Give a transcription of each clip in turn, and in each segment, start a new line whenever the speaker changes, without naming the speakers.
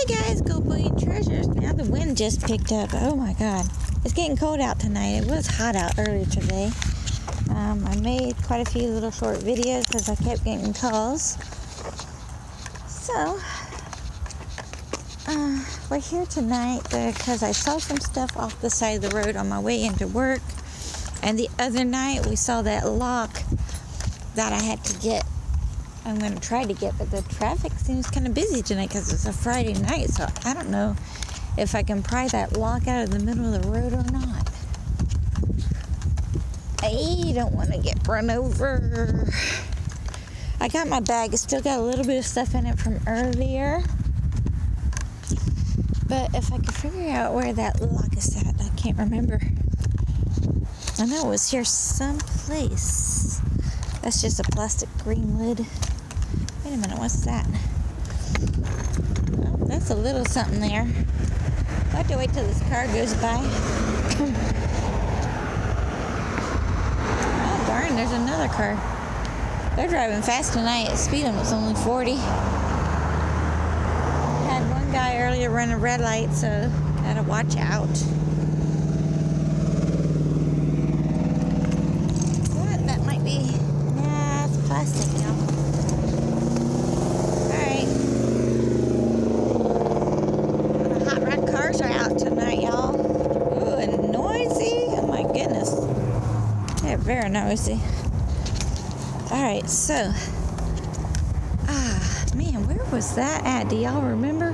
Hey guys, Go Boogie Treasures. Now the wind just picked up. Oh my god. It's getting cold out tonight. It was hot out earlier today. I made quite a few little short videos because I kept getting calls. So, we're here tonight because I saw some stuff off the side of the road on my way into work. And the other night we saw that lock that I had to get. I'm going to try to get, but the traffic seems kind of busy tonight because it's a Friday night, so I don't know if I can pry that lock out of the middle of the road or not. I don't want to get run over. I got my bag. It's still got a little bit of stuff in it from earlier. But if I could figure out where that lock is at, I can't remember. I know it was here someplace. That's just a plastic green lid. Wait a minute, what's that? Oh, that's a little something there. I'll have to wait till this car goes by. Oh, darn, there's another car. They're driving fast tonight. The speed limit's only 40. Had one guy earlier run a red light, so gotta watch out. What? That might be... Nah, it's plastic now. Very noisy. Alright, so man, where was that at? Do y'all remember?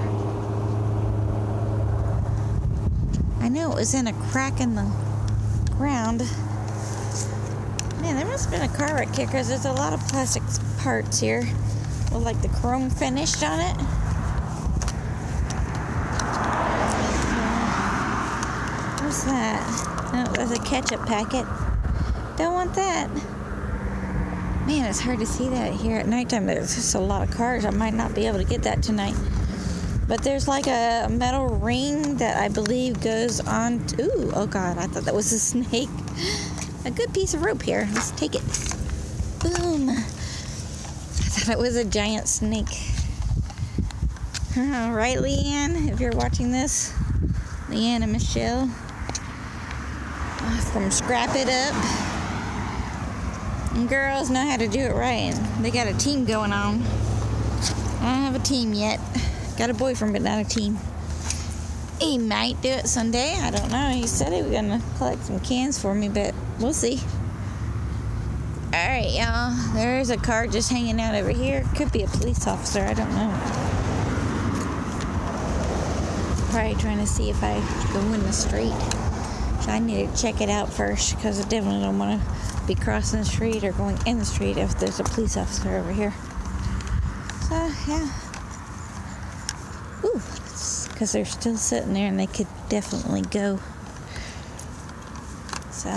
I know it was in a crack in the ground. Man, there must have been a car wreck here because there's a lot of plastic parts here with like the chrome finished on it. What's that? Oh, there's a ketchup packet. Don't want that. Man, it's hard to see that here at nighttime. There's just a lot of cars. I might not be able to get that tonight. But there's like a metal ring that I believe goes on to... Ooh, oh God, I thought that was a snake. A good piece of rope here. Let's take it. Boom. I thought it was a giant snake. All right, Leanne, if you're watching this. Leanne and Michelle. From Scrap It Up. And girls know how to do it right. And they got a team going on. I don't have a team yet. Got a boyfriend, but not a team. He might do it someday. I don't know. He said he was going to collect some cans for me, but we'll see. Alright, y'all. There's a car just hanging out over here. Could be a police officer. I don't know. Probably trying to see if I go in the street. So I need to check it out first because I definitely don't want to be crossing the street or going in the street if there's a police officer over here. So, yeah. Ooh, because they're still sitting there and they could definitely go. So,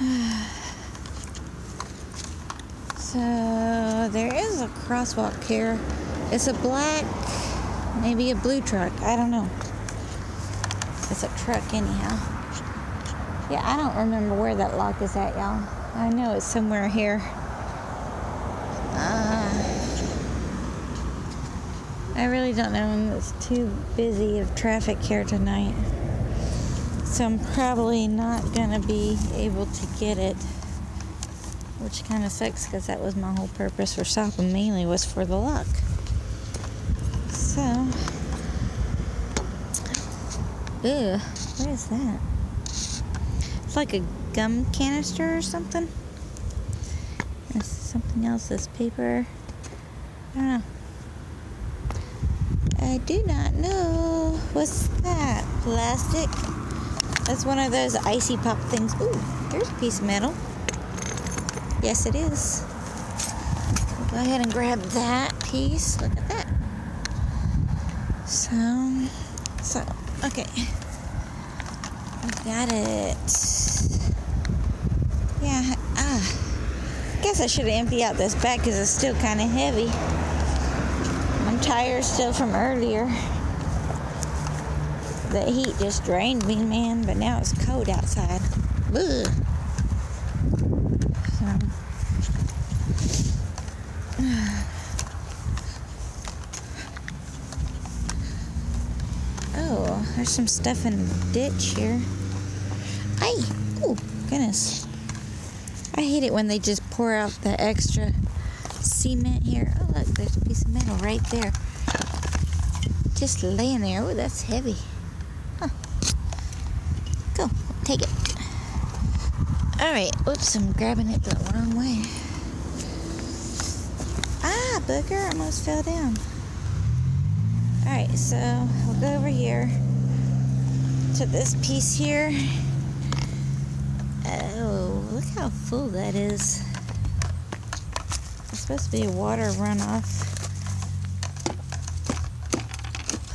yeah. So, there is a crosswalk here. It's a black, maybe a blue truck. I don't know. It's a truck anyhow. Yeah, I don't remember where that lock is at, y'all. I know it's somewhere here. I really don't know, and it's too busy of traffic here tonight. So I'm probably not gonna be able to get it, which kind of sucks because that was my whole purpose for stopping, mainly was for the lock. So, ugh, what is that? It's like a gum canister or something. There's something else, this paper. I don't know. I do not know. What's that? Plastic? That's one of those icy pop things. Ooh, there's a piece of metal. Yes, it is. We'll go ahead and grab that piece. Look at that. So, okay. Got it. Yeah, guess I should have emptied out this bag because it's still kind of heavy. My tire's still from earlier. The heat just drained me, man, but now it's cold outside. Ugh. So, Oh, there's some stuff in the ditch here. Ay! Oh, goodness. I hate it when they just pour out the extra cement here. Oh, look, there's a piece of metal right there. Just laying there. Oh, that's heavy. Huh. Go, take it. Alright, oops, I'm grabbing it the wrong way. Ah, booger, almost fell down. Alright, so I'll go over here to this piece here. Oh, look how full that is. It's supposed to be a water runoff.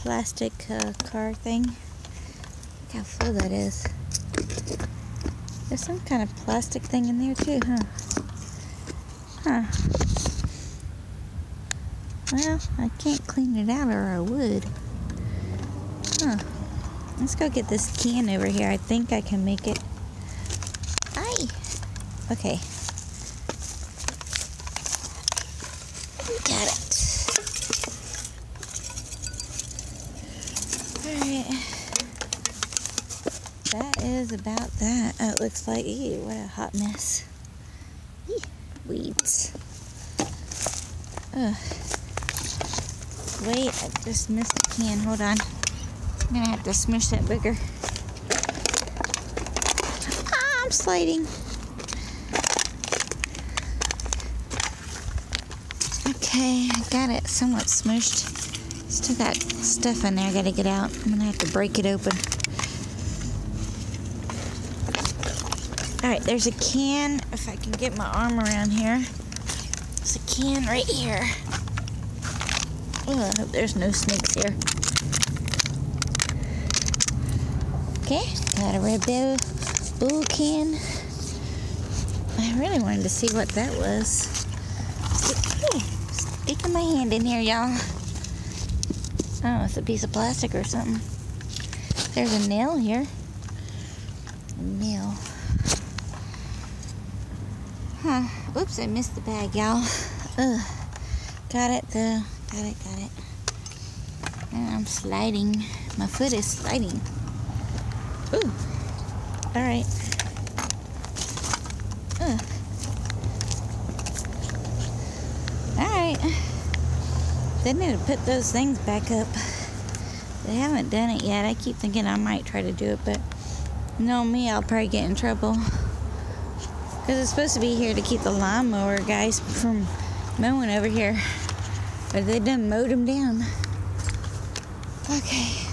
Plastic car thing. Look how full that is. There's some kind of plastic thing in there too, huh? Huh. Well, I can't clean it out or I would. Huh. Let's go get this can over here. I think I can make it. Aye. Okay. Got it. Alright. That is about that. Oh, it looks like, ew, what a hot mess. Ew, weeds. Ugh. Wait, I just missed a can. Hold on. I'm gonna have to smush that booger. Ah, I'm sliding. Okay, I got it somewhat smushed. Still got stuff in there I gotta get out. I'm gonna have to break it open. Alright, there's a can. If I can get my arm around here. There's a can right here. Oh, I hope there's no snakes here. Okay, got a Red Bull can. I really wanted to see what that was. Sticking my hand in here, y'all. Oh, it's a piece of plastic or something. There's a nail here. A nail. Huh. Oops, I missed the bag, y'all. Ugh. Got it, though. Got it. And I'm sliding. My foot is sliding. Ooh. Alright. Alright. They need to put those things back up. They haven't done it yet. I keep thinking I might try to do it, but knowing me, I'll probably get in trouble. Because it's supposed to be here to keep the lawnmower guys from mowing over here. But they done mowed them down. Okay.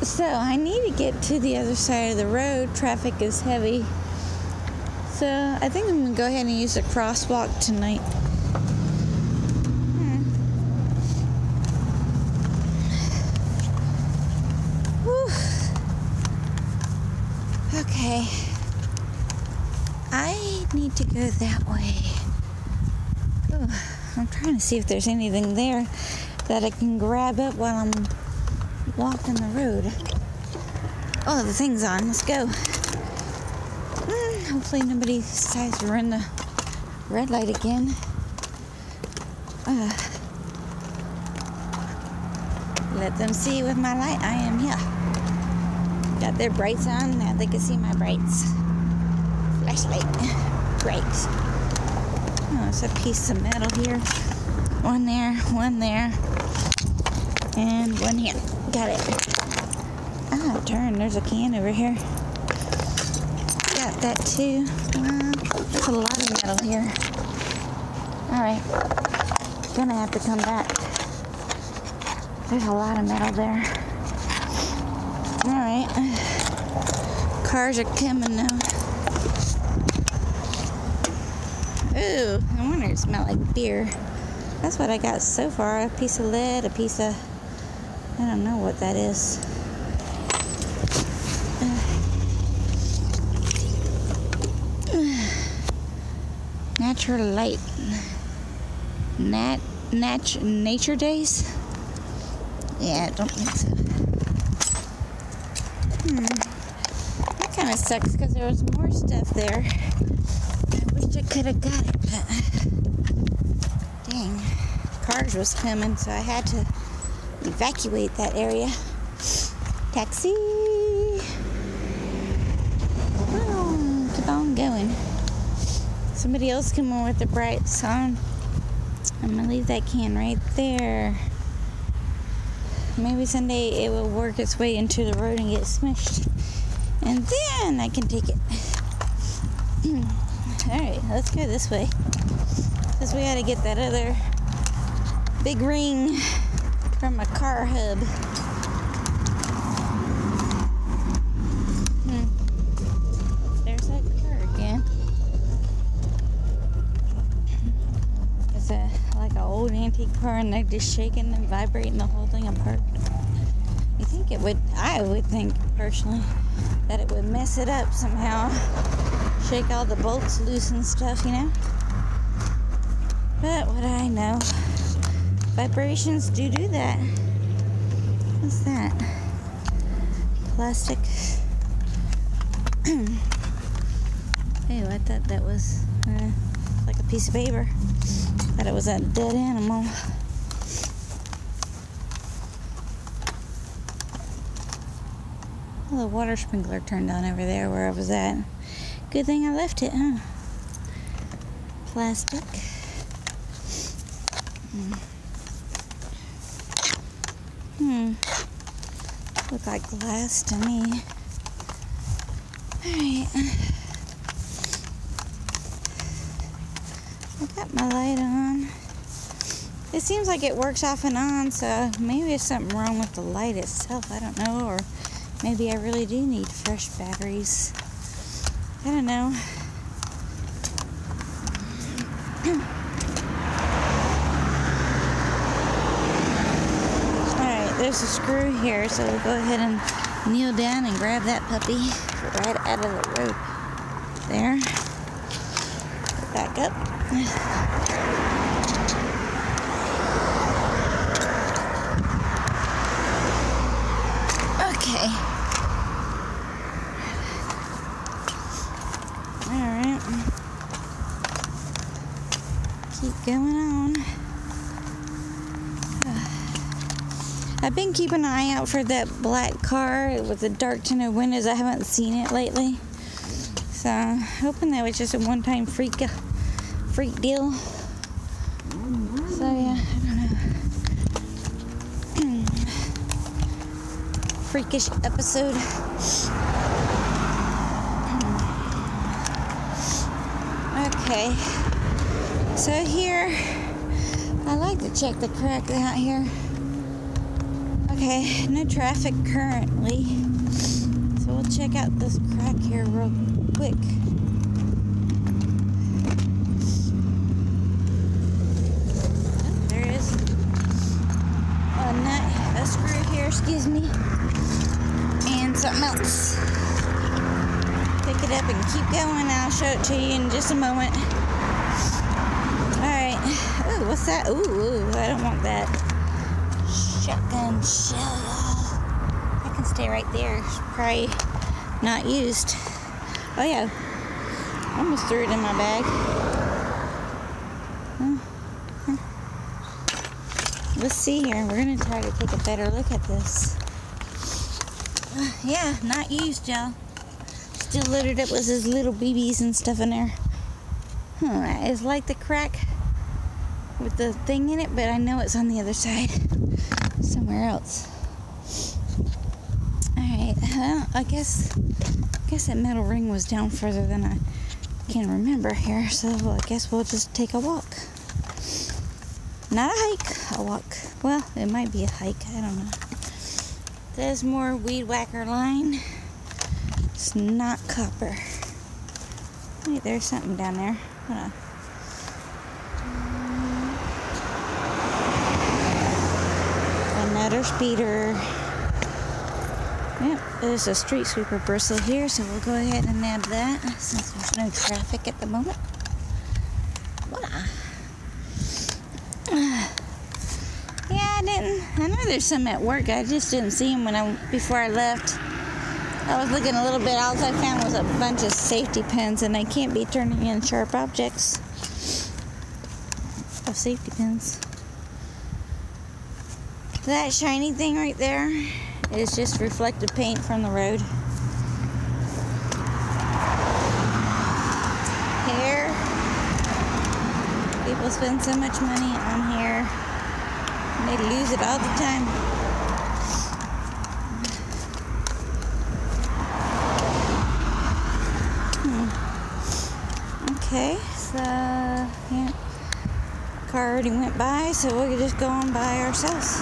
So I need to get to the other side of the road. Traffic is heavy. So I think I'm going to go ahead and use the crosswalk tonight. Whew. Okay. I need to go that way. Ooh. I'm trying to see if there's anything there that I can grab up while I'm walking the road. Oh, the thing's on. Let's go. Hopefully nobody decides to run the red light again. Let them see with my light I am here. Got their brights on. Now they can see my brights. Flashlight. Bright. Oh, it's a piece of metal here. One there, and one here. Got it. Ah, turn. There's a can over here. Got that too. There's a lot of metal here. Alright. Gonna have to come back. There's a lot of metal there. Alright. Cars are coming now. Ooh, no wonder it smelled like beer. That's what I got so far. A piece of lead, a piece of... I don't know what that is. Natural light. Nature days? Yeah, I don't think so. That kind of sucks because there was more stuff there. I wish I could have got it, but dang, cars was coming, so I had to evacuate that area. Taxi. Oh, keep on going. Somebody else come on with the brights on. I'm gonna leave that can right there. Maybe someday it will work its way into the road and get smushed. And then I can take it. Alright, let's go this way. Because we gotta get that other big ring from a car hub. There's that car again. It's like an old antique car, and they're just shaking and vibrating the whole thing apart. You think it would, I would think personally, that it would mess it up somehow. Shake all the bolts loose and stuff, you know? But what do I know? Vibrations do that. What's that? Plastic. Hey, I thought that was like a piece of paper. Thought it was a dead animal. Well, the water sprinkler turned on over there where I was at. Good thing I left it, huh? Plastic. Look like glass to me. Alright. I got my light on. It seems like it works off and on, so maybe there's something wrong with the light itself. I don't know, or maybe I really do need fresh batteries. I don't know. Alright, there's a screw here, so we'll go ahead and kneel down and grab that puppy right out of the road. There. Back up. Okay. Alright. Keep going on. I've been keeping an eye out for that black car with the dark tinted windows. I haven't seen it lately. So, hoping that was just a one-time freak deal. So, yeah, I don't know. Freakish episode. Okay. So here, I like to check the crack out here. Okay, no traffic currently. So we'll check out this crack here real quick. Oh, there is a nut, a screw here, excuse me. And something else. Pick it up and keep going. I'll show it to you in just a moment. Alright. Ooh, what's that? Ooh, I don't want that. Shotgun shell, y'all. I can stay right there. It's probably not used. Oh, yeah. I almost threw it in my bag. Let's see here. We're going to try to take a better look at this. Yeah, not used, y'all. Still littered up with his little BBs and stuff in there. It's like the crack with the thing in it, but I know it's on the other side. Somewhere else. Alright, I guess that metal ring was down further than I can remember here, so I guess we'll just take a walk. Not a hike, a walk. Well, it might be a hike, I don't know. There's more weed whacker line. It's not copper. Wait, there's something down there. Hold on. Another speeder. Yep, there's a street sweeper bristle here, so we'll go ahead and nab that since there's no traffic at the moment. Voila. Yeah, I know there's some at work. I just didn't see them before I left. I was looking a little bit. All I found was a bunch of safety pins, and they can't be turning in sharp objects. Oh, safety pins. That shiny thing right there It is just reflective paint from the road. Hair. People spend so much money on hair. And they lose it all the time. Okay, so yeah, car already went by, so we'll just go on by ourselves.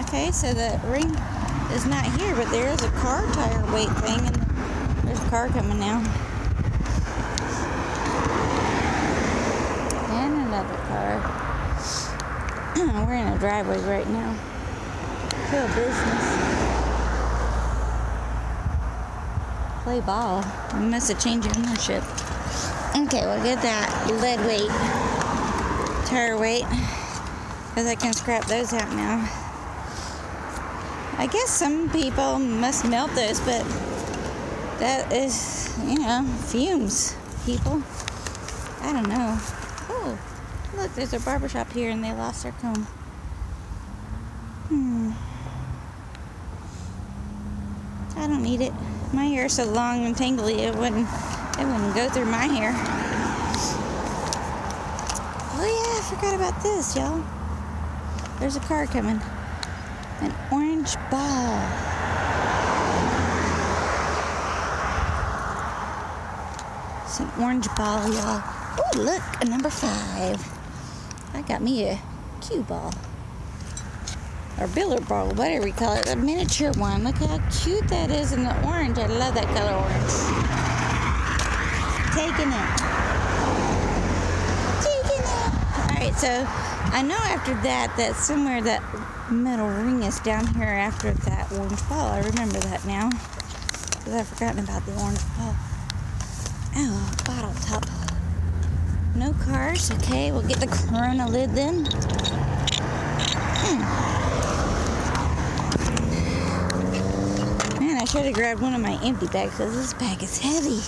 Okay, so the ring is not here, but there is a car tire weight thing, and there's a car coming now. And another car. We're in a driveway right now. Real business. Play ball. We must have changed ownership. Okay, we'll get that lead weight, tire weight, because I can scrap those out now. I guess some people must melt those, but that is, fumes, people. I don't know. Oh, look, there's a barbershop here and they lost their comb. I don't need it. My hair is so long and tangly, it wouldn't go through my hair. Oh yeah, I forgot about this, y'all. There's a car coming. An orange ball. It's an orange ball, y'all. Oh, look, a number 5. I got me a cue ball. Or billiard ball, whatever you call it. A miniature one. Look how cute that is in the orange. I love that color orange. Taking it. Alright, so I know after that somewhere that metal ring is down here after that orange ball. I remember that now. Because I've forgotten about the orange ball. Oh, bottle top. No cars. Okay, we'll get the Corona lid then. Man, I should have grabbed one of my empty bags because this bag is heavy.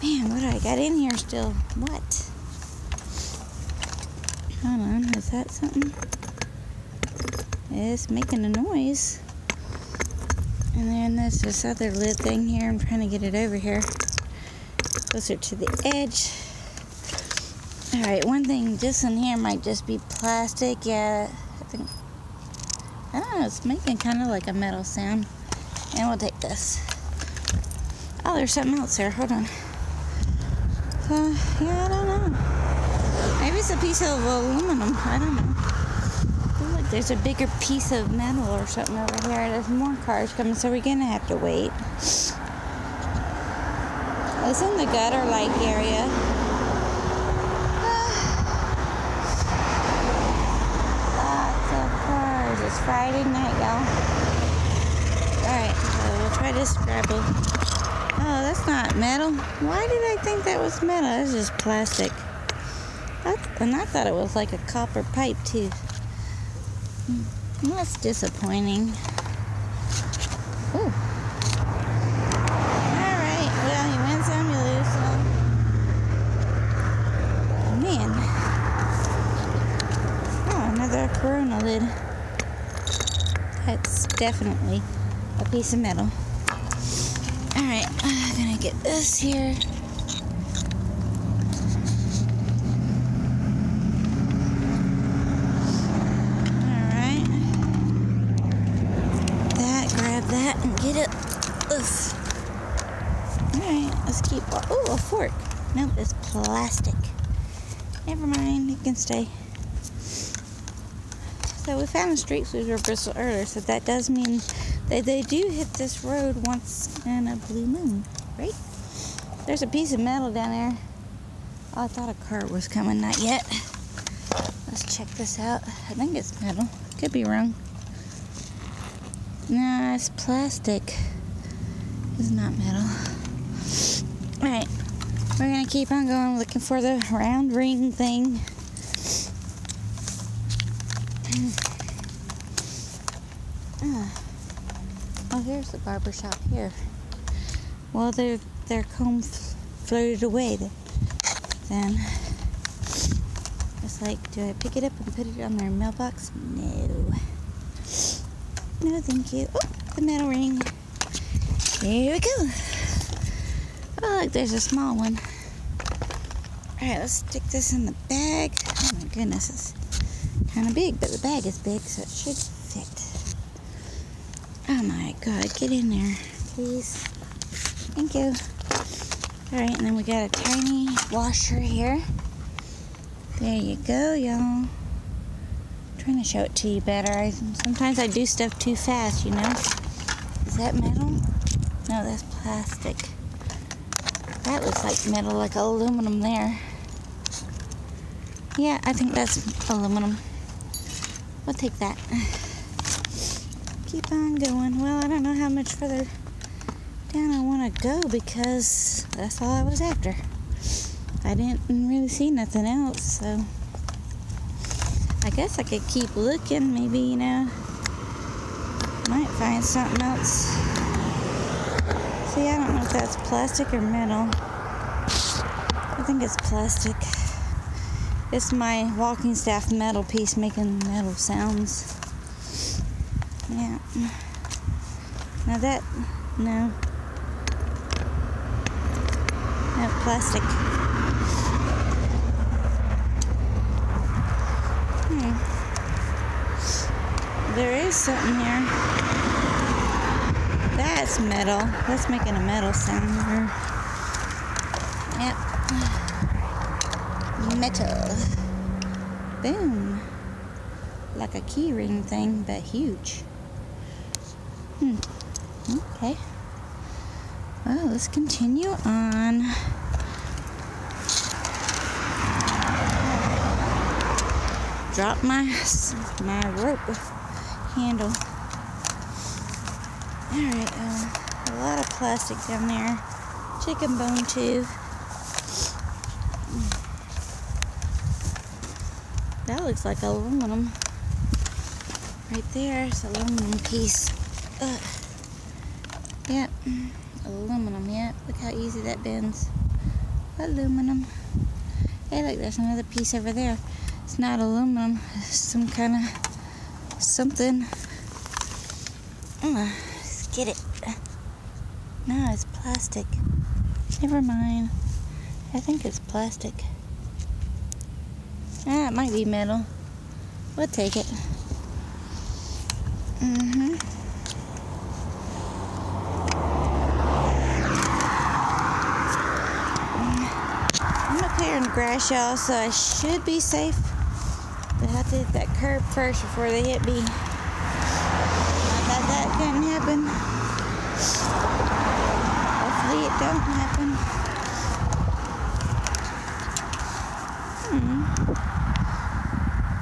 Man, what do I got in here still? What? Hold on, is that something? It's making a noise. And then there's this other lid thing here. I'm trying to get it over here. Closer to the edge. Alright, one thing just in here might just be plastic. Yeah, I think. I don't know, it's making kind of like a metal sound. And we'll take this. Oh, there's something else there. Hold on. Yeah, I don't know. Maybe it's a piece of aluminum. I don't know. Oh, look, there's a bigger piece of metal or something over here. There's more cars coming, so we're going to have to wait. It's in the gutter-like area. Lots of cars. It's Friday night, y'all. Alright, so we'll try to scrabble. Oh, that's not metal. Why did I think that was metal? That's just plastic. And I thought it was like a copper pipe, too. That's disappointing. Ooh. Alright, well, you win some, you lose some. Man. Oh, another Corona lid. That's definitely a piece of metal. Alright, I'm gonna get this here. Alright. Grab that and get it. Alright, let's keep. Oh, a fork. Nope, it's plastic. Never mind, it can stay. So we found a street sweeper bristle earlier, so that does mean that they do hit this road once in a blue moon, right? There's a piece of metal down there. Oh, I thought a car was coming, not yet. Let's check this out. I think it's metal. Could be wrong. No, it's plastic. It's not metal. Alright, we're gonna keep on going looking for the round ring thing. Oh, here's the barber shop here. Well, their comb floated away then. Just like, do I pick it up and put it on their mailbox? No. No, thank you. Oh, the metal ring. Here we go. Oh, look, there's a small one. Alright, let's stick this in the bag. Oh my goodness, it's kind of big, but the bag is big, so it should fit. Oh my god, get in there, please. Thank you. Alright, and then we got a tiny washer here. There you go, y'all. I'm trying to show it to you better. Sometimes I do stuff too fast, you know. Is that metal? No, that's plastic. That looks like metal, like aluminum there. Yeah, I think that's aluminum. We'll take that. Keep on going. Well, I don't know how much further down I want to go because that's all I was after. I didn't really see nothing else, so I guess I could keep looking. Maybe, you know, might find something else. See, I don't know if that's plastic or metal. I think it's plastic. It's my walking staff metal piece making metal sounds. Yeah. Now that, no. No, plastic. There is something here. That's metal. That's making a metal sound here. Yep. Metal. Boom. Like a key ring thing, but huge. Okay. Well, let's continue on. Drop my rope handle. Alright, a lot of plastic down there. Chicken bone too. That looks like aluminum. Right there, it's an aluminum piece. Yep, aluminum, yep. Look how easy that bends. Aluminum. Hey, look, there's another piece over there. It's not aluminum, it's some kind of something. Let's get it. No, it's plastic. Never mind. I think it's plastic. It might be metal. We'll take it. I'm up here in the grass, y'all, so I should be safe. But I have to hit that curb first before they hit me. I thought that couldn't happen. Hopefully it don't happen.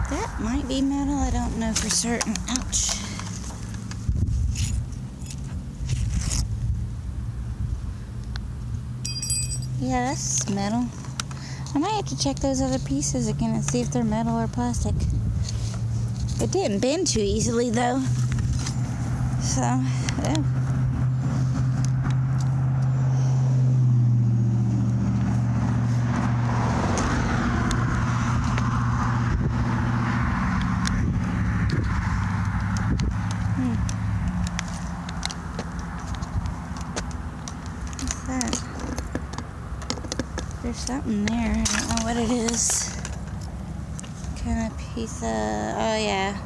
That might be metal. I don't know for certain. Ouch. Yeah, that's metal. I might have to check those other pieces again and see if they're metal or plastic. It didn't bend too easily though. So, yeah. What's that? There's something there. I don't know what it is. Kind of piece of, oh yeah.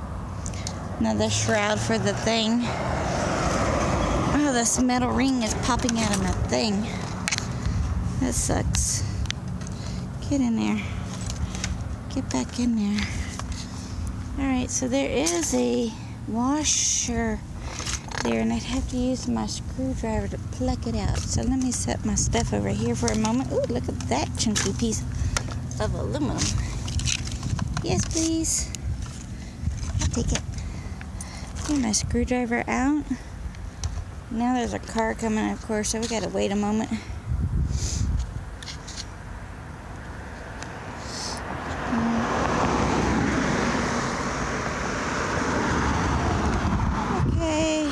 Another shroud for the thing. Oh, this metal ring is popping out of my thing. That sucks. Get in there. Get back in there. Alright, so there is a washer there, and I'd have to use my screwdriver to pluck it out. So let me set my stuff over here for a moment. Ooh, look at that chunky piece of aluminum. Yes, please. I'll take it. Get my screwdriver out. Now there's a car coming, of course, so we gotta wait a moment. Okay.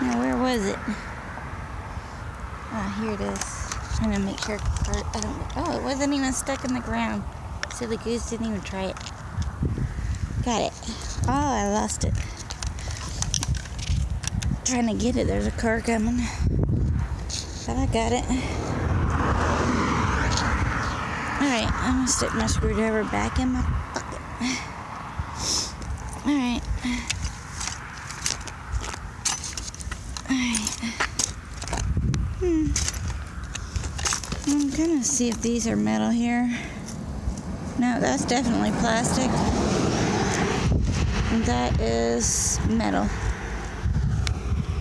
Now where was it? Ah, here it is. Trying to make sure I don't. Oh, it wasn't even stuck in the ground. Silly goose didn't even try it. Got it. Oh, I lost it. Trying to get it. There's a car coming. But I got it. Alright, I'm gonna stick my screwdriver back in my pocket. Alright. I'm gonna see if these are metal here. No, that's definitely plastic. And that is metal.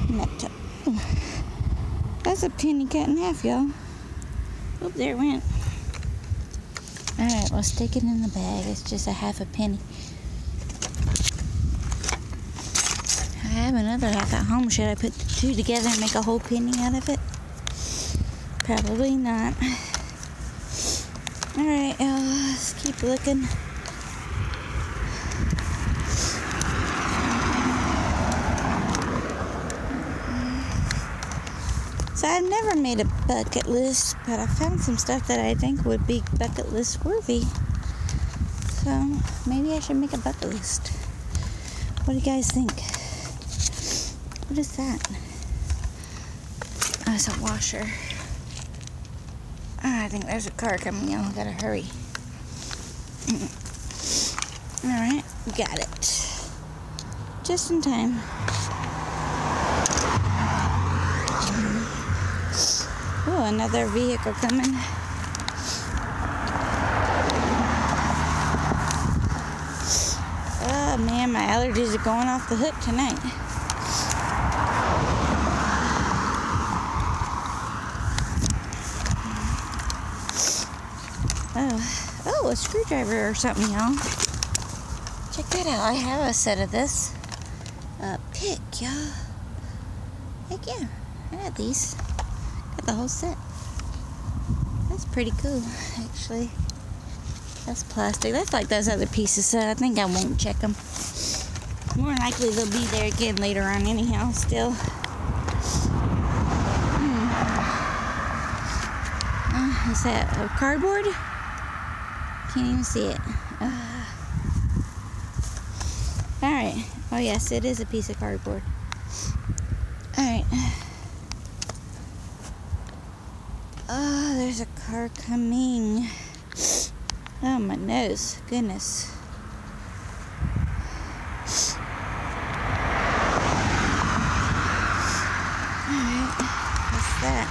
Metal. That's a penny cut in half, y'all. Oh, there it went. Alright, we'll stick it in the bag. It's just a half a penny. I have another half at home. Should I put the two together and make a whole penny out of it? Probably not. Alright, let's keep looking. So I've never made a bucket list, but I found some stuff that I think would be bucket list worthy. So maybe I should make a bucket list. What do you guys think? What is that? Oh, it's a washer. Oh, I think there's a car coming in. I gotta hurry. Alright, got it. Just in time. Oh, another vehicle coming. Oh man, my allergies are going off the hook tonight. Oh, a screwdriver or something, y'all. Check that out. I have a set of this. A pick, y'all. Heck yeah, I got these. Got the whole set. That's pretty cool, actually. That's plastic. That's like those other pieces, so I think I won't check them. More likely they'll be there again later on anyhow, still. Is that a cardboard? Can't even see it. Alright. Oh yes, it is a piece of cardboard. Alright. Oh, there's a car coming. Oh, my nose. Goodness. Alright. What's that?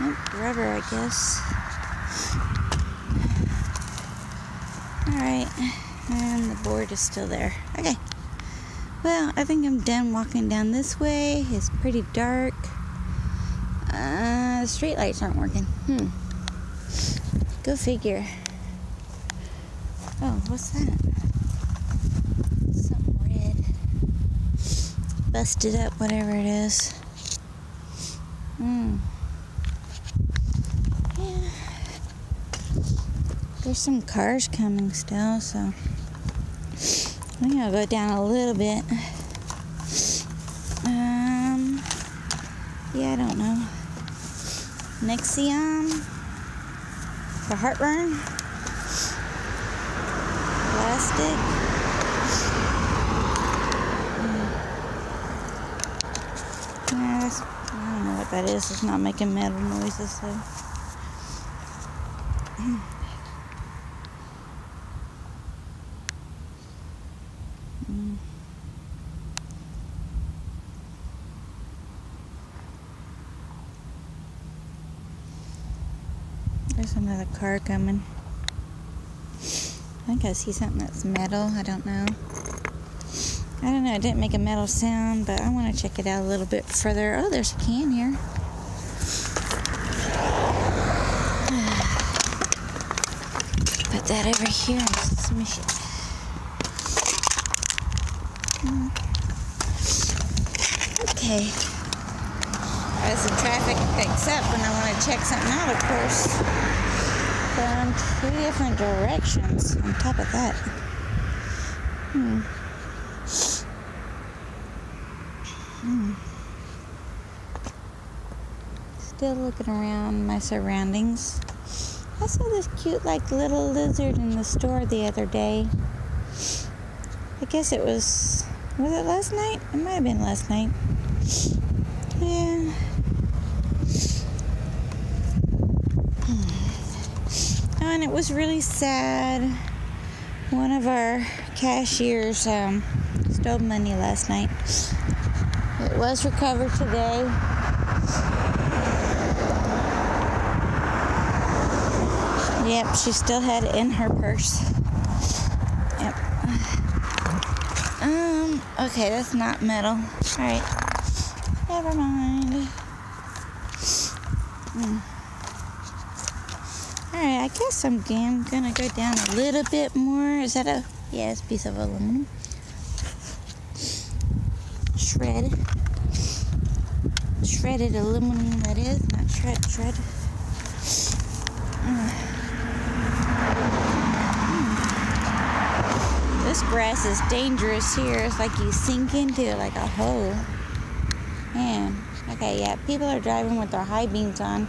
Nope, rubber, I guess. Alright. And the board is still there. Okay. Well, I think I'm done walking down this way. It's pretty dark. The street lights aren't working. Go figure. Oh, what's that? Something red. Busted up, whatever it is. Yeah. There's some cars coming still, so I think I'll go down a little bit. Yeah, I don't know. Nexium. For heartburn. Plastic. Yeah, I don't know what that is. It's not making metal noises, so. There's another car coming. I think I see something that's metal. I don't know. I don't know. It didn't make a metal sound, but I want to check it out a little bit further. Oh, there's a can here. Put that over here and smush it. Okay. As the traffic picks up and I want to check something out, of course. Going two different directions on top of that. Still looking around my surroundings. I saw this cute, like, little lizard in the store the other day. I guess it was it last night? It might have been last night. Yeah. Oh, and it was really sad. One of our cashiers stole money last night. It was recovered today. Yep, she still had it in her purse. Yep. Okay, that's not metal. Alright. Never mind. Alright, I guess I'm gonna go down a little bit more. Is that yeah, it's a piece of aluminum. Shredded aluminum, that is. Not shred. This grass is dangerous here. It's like you sink into it like a hole. Man. Okay, yeah, people are driving with their high beams on.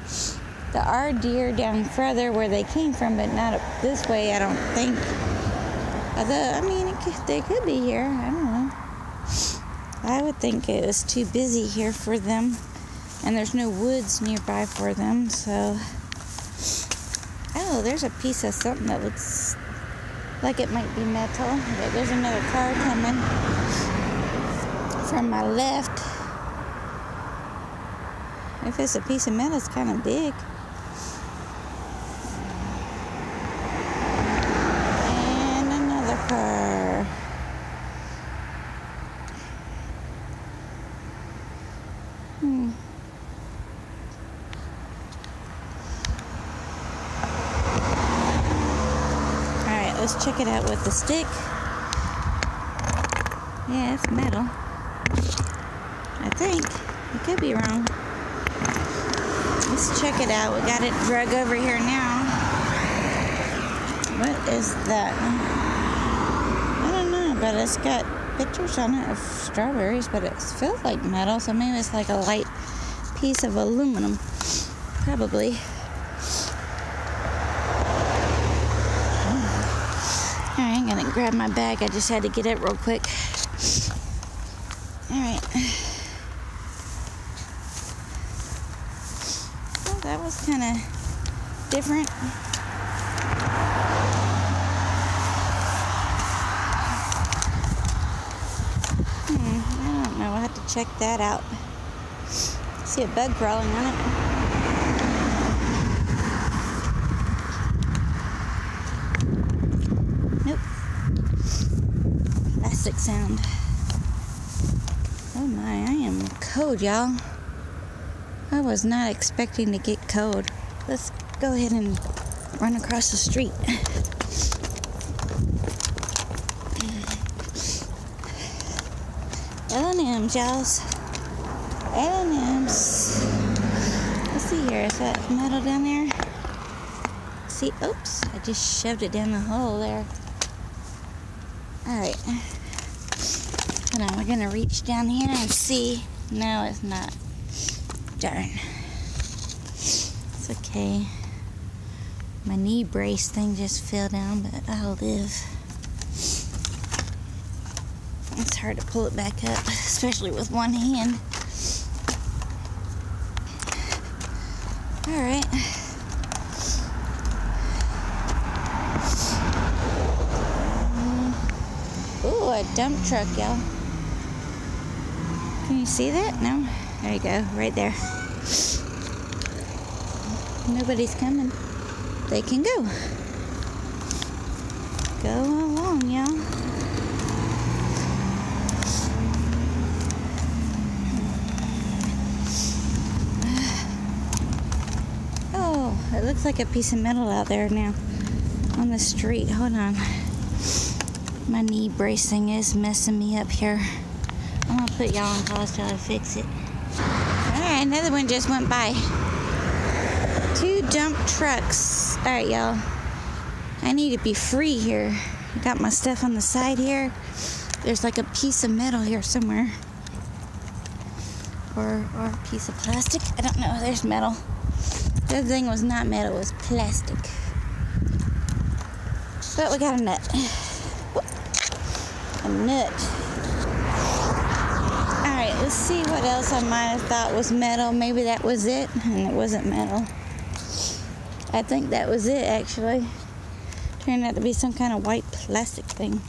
There are deer down further where they came from, but not up this way, I don't think. Although, I mean, they could be here. I don't know. I would think it was too busy here for them. And there's no woods nearby for them, so... Oh, there's a piece of something that looks like it might be metal. But there's another car coming from my left. If it's a piece of metal, it's kind of big. And another car. Alright, let's check it out with the stick. Yeah, it's metal. I think. I could be wrong. Let's check it out. We got it drug over here now. What is that? I don't know, but it's got pictures on it of strawberries, but it feels like metal, so maybe it's like a light piece of aluminum. Probably. Alright, I'm gonna grab my bag. I just had to get it real quick. Alright. Well, that was kind of different. I don't know. I'll have to check that out. See a bug crawling on it. Nope. Plastic sound. Oh my, I am cold, y'all. I was not expecting to get cold. Let's go ahead and run across the street. L&M's, y'all. L&M's. Let's see here. Is that metal down there? See, oops. I just shoved it down the hole there. Alright. Hold on. We're going to reach down here and see. No, it's not. Darn. It's okay. My knee brace thing just fell down, but I'll live. It's hard to pull it back up, especially with one hand. Alright. Ooh, a dump truck, y'all. Can you see that? No? There you go, right there. Nobody's coming. They can go. Go along, y'all. Oh, it looks like a piece of metal out there now on the street. Hold on. My knee bracing is messing me up here. I'm gonna put y'all on pause till I fix it. Alright, another one just went by. 2 dump trucks. Alright, y'all. I need to be free here. I got my stuff on the side here. There's like a piece of metal here somewhere. Or a piece of plastic. I don't know. There's metal. The other thing was not metal, it was plastic. But we got a nut. A nut. Alright, let's see what else I might have thought was metal. Maybe that was it, and it wasn't metal. I think that was it, actually. Turned out to be some kind of white plastic thing.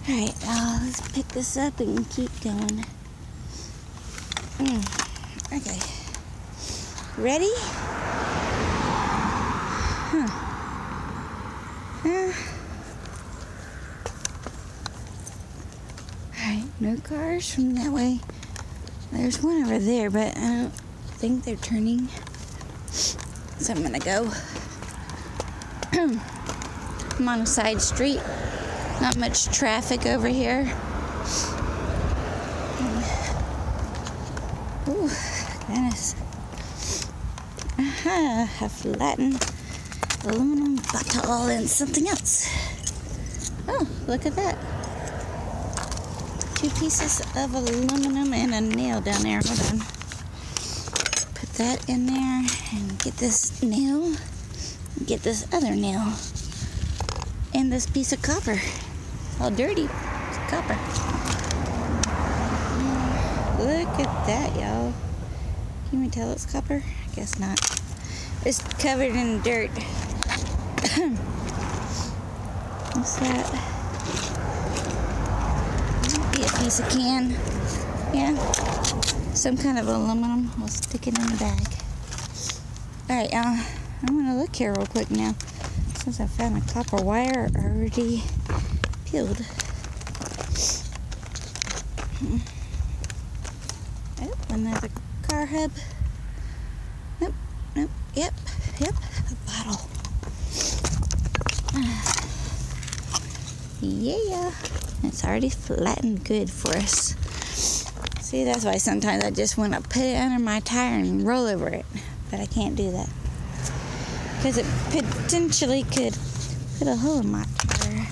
Alright, let's pick this up and keep going. Okay. Ready? Alright, no cars from that way. There's one over there, but I don't think they're turning. So I'm gonna go. I'm on a side street. Not much traffic over here. Ooh, goodness. Aha, a flattened aluminum bottle and something else. Oh, look at that. 2 pieces of aluminum and a nail down there. Hold on. Put that in there and get this nail. Get this other nail. And this piece of copper. All dirty. It's copper. Look at that, y'all. Can you tell it's copper? I guess not. It's covered in dirt. What's that? Might be a piece of can. Yeah. Some kind of aluminum. We'll stick it in the bag. Alright, I'm gonna look here real quick now. Since I found a copper wire already peeled. Oh, another car hub. Nope, yep, a bottle. Yeah, it's already flattened good for us. See, that's why sometimes I just want to put it under my tire and roll over it. But I can't do that. Because it potentially could put a hole in my tire.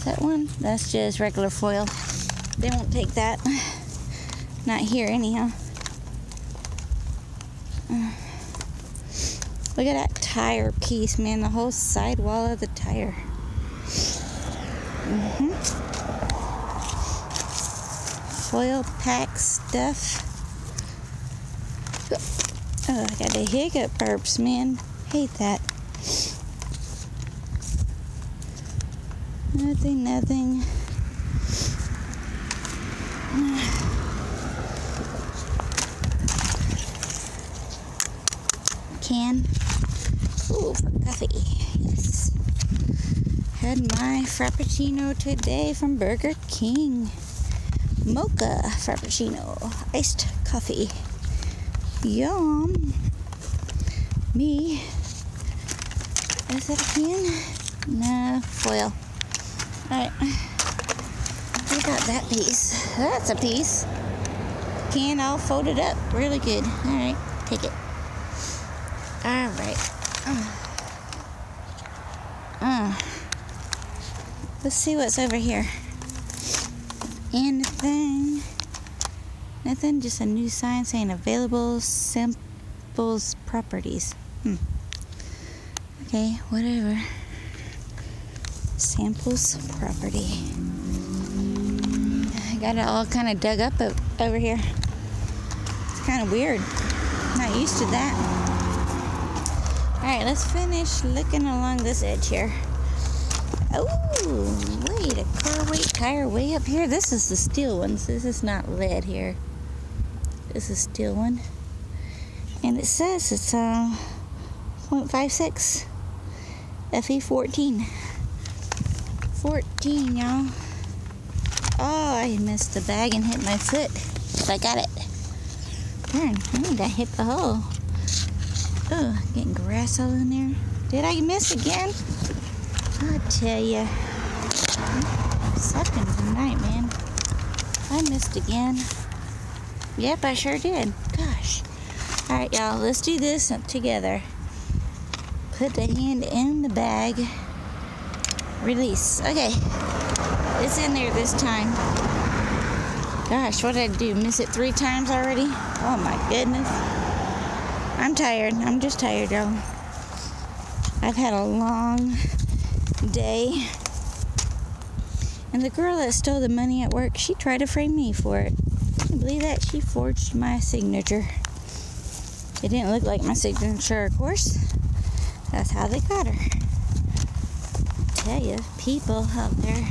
That one? That's just regular foil. They won't take that. Not here anyhow. Look at that tire piece, man. The whole sidewall of the tire. Foil pack stuff. Oh, I got the hiccup burps, man. Hate that. Nothing. Can. Ooh, for coffee. Yes. Had my Frappuccino today from Burger King. Mocha Frappuccino. Iced coffee. Yum. Me. Is that a can? No, foil. Alright. What about that piece? That's a piece. Can all folded up. Really good. Alright, take it. Alright. Let's see what's over here. Anything? Nothing, just a new sign saying available samples properties. Okay, whatever. Samples property. I got it all kind of dug up over here. It's kind of weird. Not used to that. Alright, let's finish looking along this edge here. Oh, wait, a car weight tire way up here. This is the steel ones. This is not lead here. This is steel one. And it says it's 0.56 FE14. 14, y'all. Oh, I missed the bag and hit my foot. But I got it. Darn, I think I hit the hole. Oh, getting grass all in there. Did I miss again? I tell ya. Sucking tonight, man. I missed again. Yep, I sure did. Gosh. Alright, y'all, let's do this together. Put the hand in the bag. Release. Okay. It's in there this time. Gosh, what did I do? Miss it 3 times already? Oh my goodness. I'm tired. I'm just tired, y'all. I've had a long day. And the girl that stole the money at work, she tried to frame me for it. Can you believe that? She forged my signature. It didn't look like my signature, of course. That's how they got her. I tell you, people out there.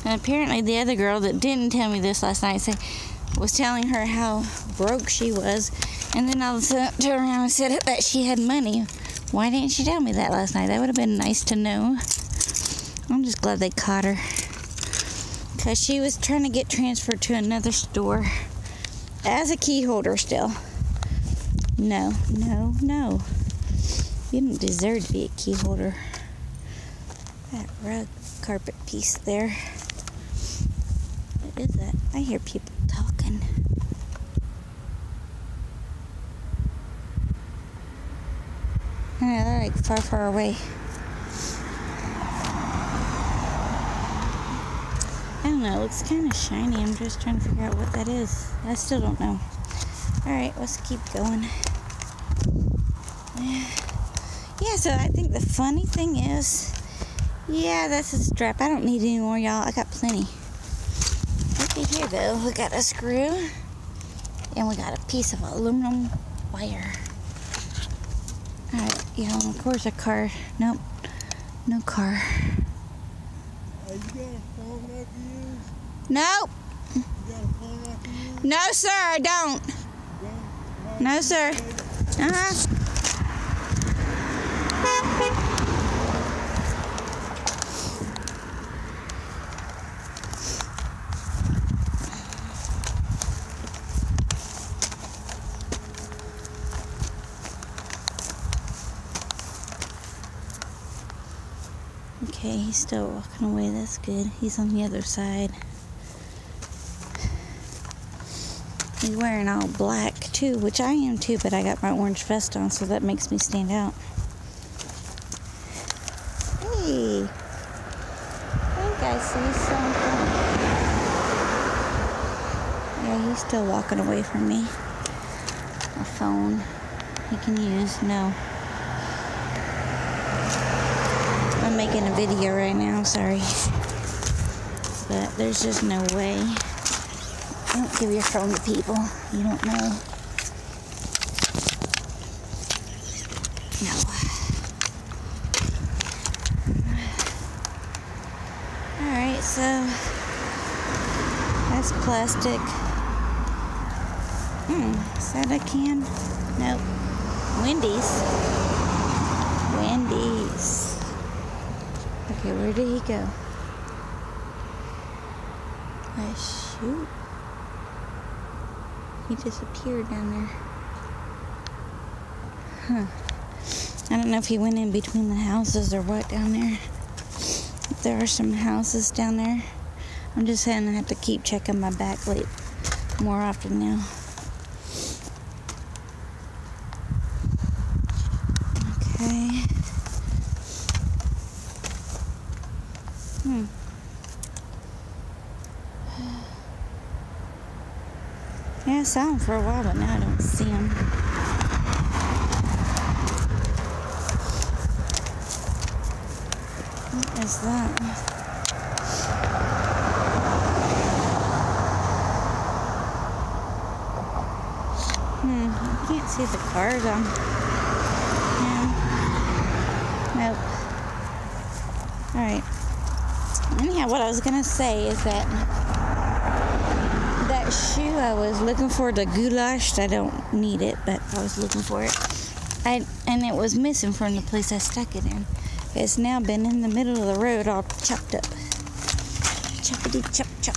And apparently the other girl that didn't tell me this last night was telling her how broke she was. And then all of a sudden turned around and said that she had money. Why didn't she tell me that last night? That would have been nice to know. I'm just glad they caught her. Because she was trying to get transferred to another store as a key holder still. No, no, no. You don't deserve to be a key holder. That rug carpet piece there. What is that? I hear people talking. Yeah, they're like far, far away. I don't know, it looks kind of shiny. I'm just trying to figure out what that is. I still don't know. Alright, let's keep going. Yeah, so I think the funny thing is, yeah, that's a strap. I don't need any more, y'all. I got plenty. Look at here, though. We got a screw, and we got a piece of aluminum wire. Alright, you know, of course a car. Nope. No car.
You got a phone I can use?
Nope.
You got a phone I can use?
No, sir, I don't. No, sir. Uh-huh. Okay, he's still walking away. That's good. He's on the other side. He's wearing all black too, which I am too, but I got my orange vest on, so that makes me stand out. Hey, I think I see something. Yeah, he's still walking away from me. A phone he can use. No. I'm making a video right now, sorry. But there's just no way. Don't give your phone to people. You don't know. No. Alright, so that's plastic. Is that a can? Nope. Wendy's. Wendy's. Okay, where did he go? Shoot. He disappeared down there. Huh. I don't know if he went in between the houses or what down there. There are some houses down there. I'm just saying I have to keep checking my back more often now. Okay. Yeah, I saw him for a while, but now I don't see him. What is that? I can't see the cars on him. Nope. Alright. Anyhow, what I was going to say is that shoe I was looking for, the goulash, I don't need it, but I was looking for it. And it was missing from the place I stuck it in. It's now been in the middle of the road all chopped up. Choppity chop chop.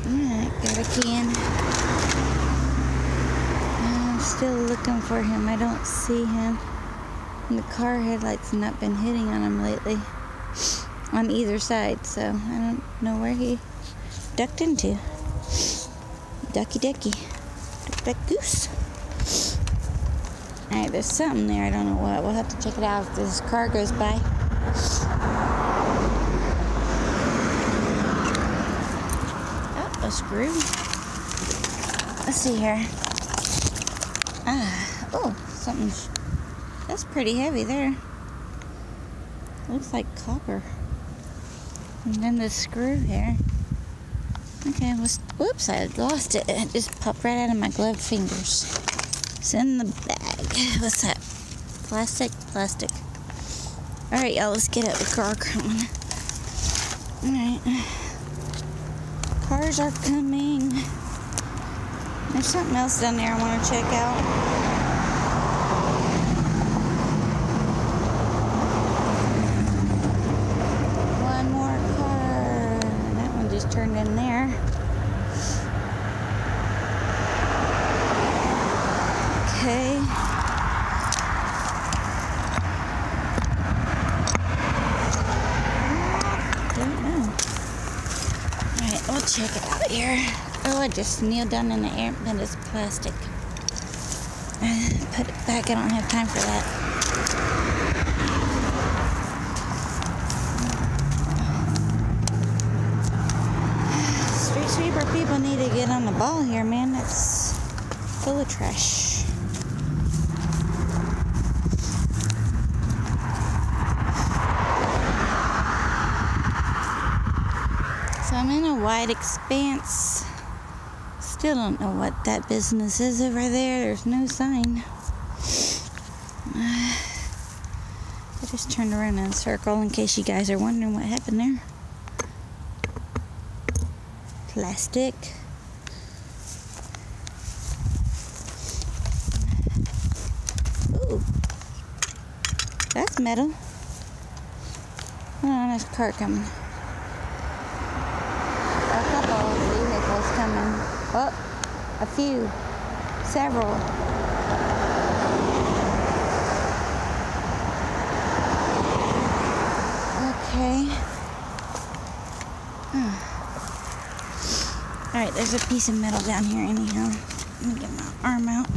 Alright, got a can. I'm still looking for him. I don't see him. And the car headlights have not been hitting on him lately. On either side, so I don't know where he ducked into. Ducky ducky. Duck duck goose. Alright, there's something there. I don't know what. We'll have to check it out if this car goes by. a screw. Let's see here. Oh, something's... That's pretty heavy there. Looks like copper. And then the screw here. Okay, whoops, I lost it. It just popped right out of my gloved fingers. It's in the bag. What's that? Plastic? Plastic. Alright, y'all, let's get up. The car coming. Alright. Cars are coming. There's something else down there I want to check out. One more car. That one just turned in there. Okay. Don't know. Alright, we'll check it out here. Oh, I just kneeled down in the air, but it's plastic. Put it back. I don't have time for that. Street sweeper people need to get on the ball here, man. It's full of trash. So I'm in a wide expanse. Still don't know what that business is over there. There's no sign. I just turned around in a circle in case you guys are wondering what happened there. Plastic. Ooh. That's metal. Oh, there's a car coming. A couple of vehicles coming. Oh, a few. Several. Okay. Alright, there's a piece of metal down here anyhow. Let me get my arm out.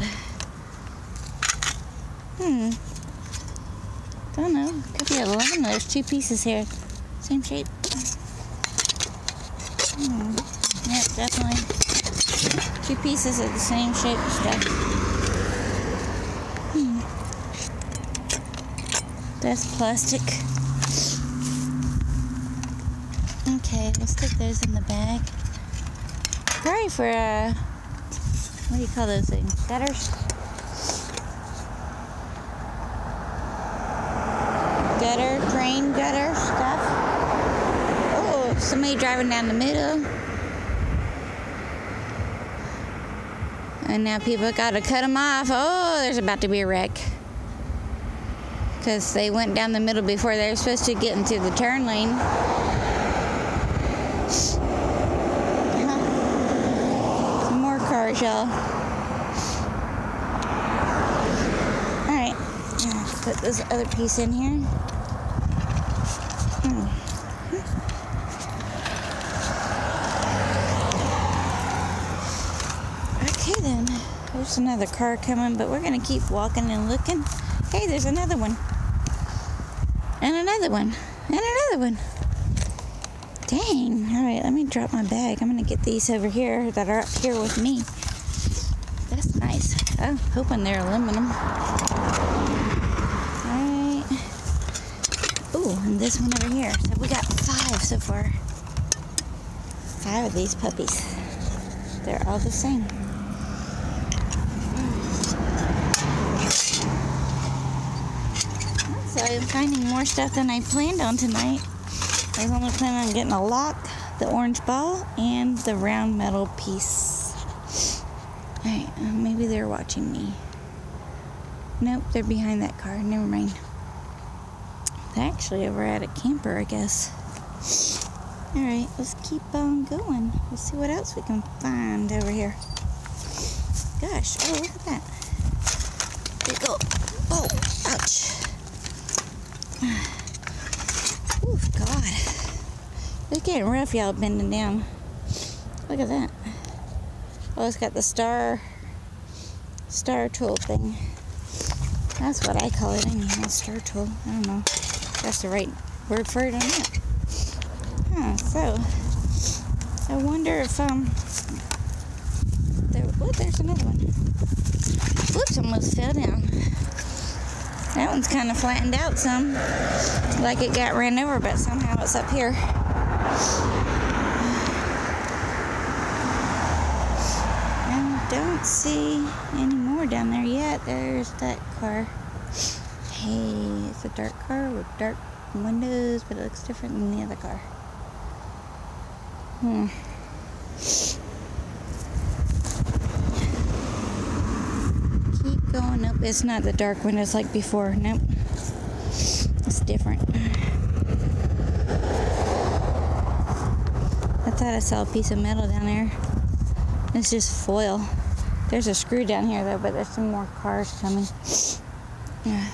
Don't know. Could be 11. There's two pieces here. Same shape. Yep, definitely. Two pieces of the same shape stuff. That's plastic. Okay, we'll stick those in the bag. Probably for, what do you call those things? Gutters? Drain gutter stuff. Oh, somebody driving down the middle. And now people got to cut them off. Oh, there's about to be a wreck. Because they went down the middle before they were supposed to get into the turn lane. Some more cars, y'all. Alright. Put this other piece in here. Okay then, there's another car coming, but we're gonna keep walking and looking. Hey, there's another one. And another one. And another one. Dang. Alright, let me drop my bag. I'm gonna get these over here that are up here with me. That's nice. I'm hoping they're aluminum. Alright. Ooh, and this one over here. So we got 5 so far. 5 of these puppies. They're all the same. So I'm finding more stuff than I planned on tonight. I was only planning on getting a lock, the orange ball, and the round metal piece. Alright, maybe they're watching me. Nope, they're behind that car. Never mind. They're actually over at a camper, I guess. Alright, let's keep on going. Let's see what else we can find over here. Gosh, oh, look at that. There you go. Oh, ouch. Oh, God. It's getting rough, y'all, bending down. Look at that. Oh, it's got the star tool thing. That's what I call it, anyhow, star tool. I don't know if that's the right word for it or not. So I wonder if there's another one. Whoops, almost fell down. That one's kind of flattened out some, like it got ran over, but somehow it's up here. I don't see any more down there yet. There's that car. Hey, it's a dark car with dark windows, but it looks different than the other car. Keep going up. It's not the dark windows like before. Nope. It's different. I thought I saw a piece of metal down there. It's just foil. There's a screw down here though, but there's some more cars coming. Yeah.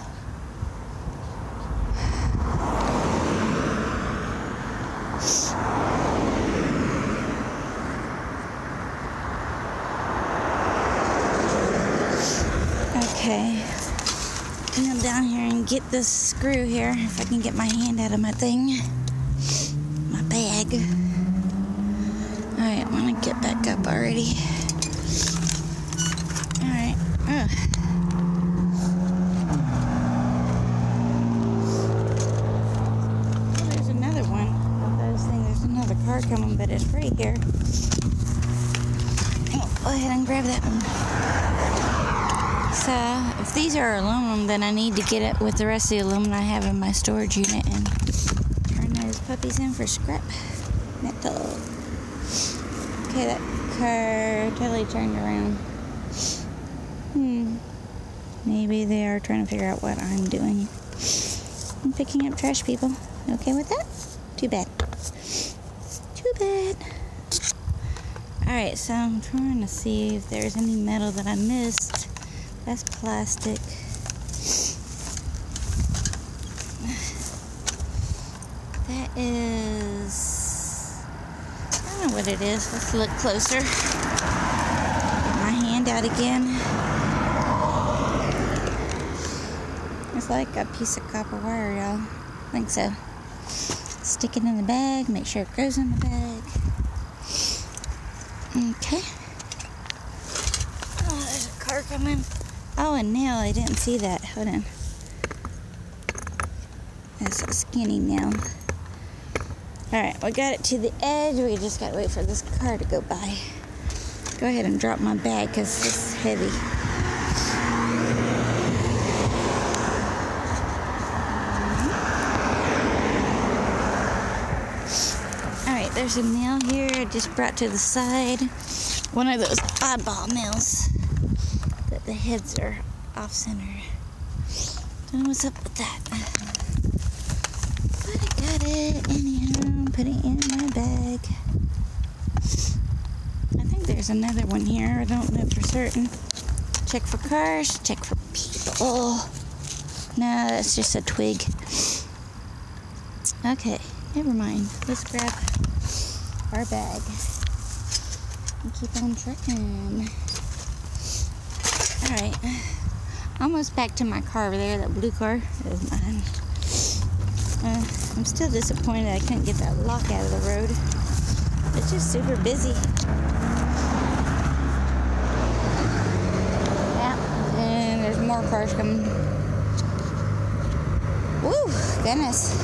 Okay, come down here and get this screw here, if I can get my hand out of my thing, my bag. Alright, I want to get back up already. Alright, oh, there's another one of those things. There's another car coming, but it's right here. Oh, go ahead and grab that one. So, if these are aluminum, then I need to get it with the rest of the aluminum I have in my storage unit and turn those puppies in for scrap metal. Okay, that car totally turned around. Maybe they are trying to figure out what I'm doing. I'm picking up trash, people. Okay with that? Too bad. Too bad. Alright, so I'm trying to see if there's any metal that I missed. That's plastic. That is... I don't know what it is. Let's look closer. Get my hand out again. It's like a piece of copper wire, y'all. I think so. Stick it in the bag. Make sure it goes in the bag. Okay. Oh, there's a car coming. Oh, a nail. I didn't see that. Hold on. That's a skinny nail. Alright, we got it to the edge. We just gotta wait for this car to go by. Go ahead and drop my bag because it's heavy. Alright, there's a nail here I just brought to the side. One of those oddball nails. The heads are off-center. Don't know what's up with that. But I got it anyhow. Put it in my bag. I think there's another one here. I don't know for certain. Check for cars. Check for people. No, that's just a twig. Okay, never mind. Let's grab our bag and keep on trucking. Alright, almost back to my car over there, that blue car. That is mine. I'm still disappointed I couldn't get that lock out of the road. It's just super busy. Yeah, and there's more cars coming. Woo, goodness.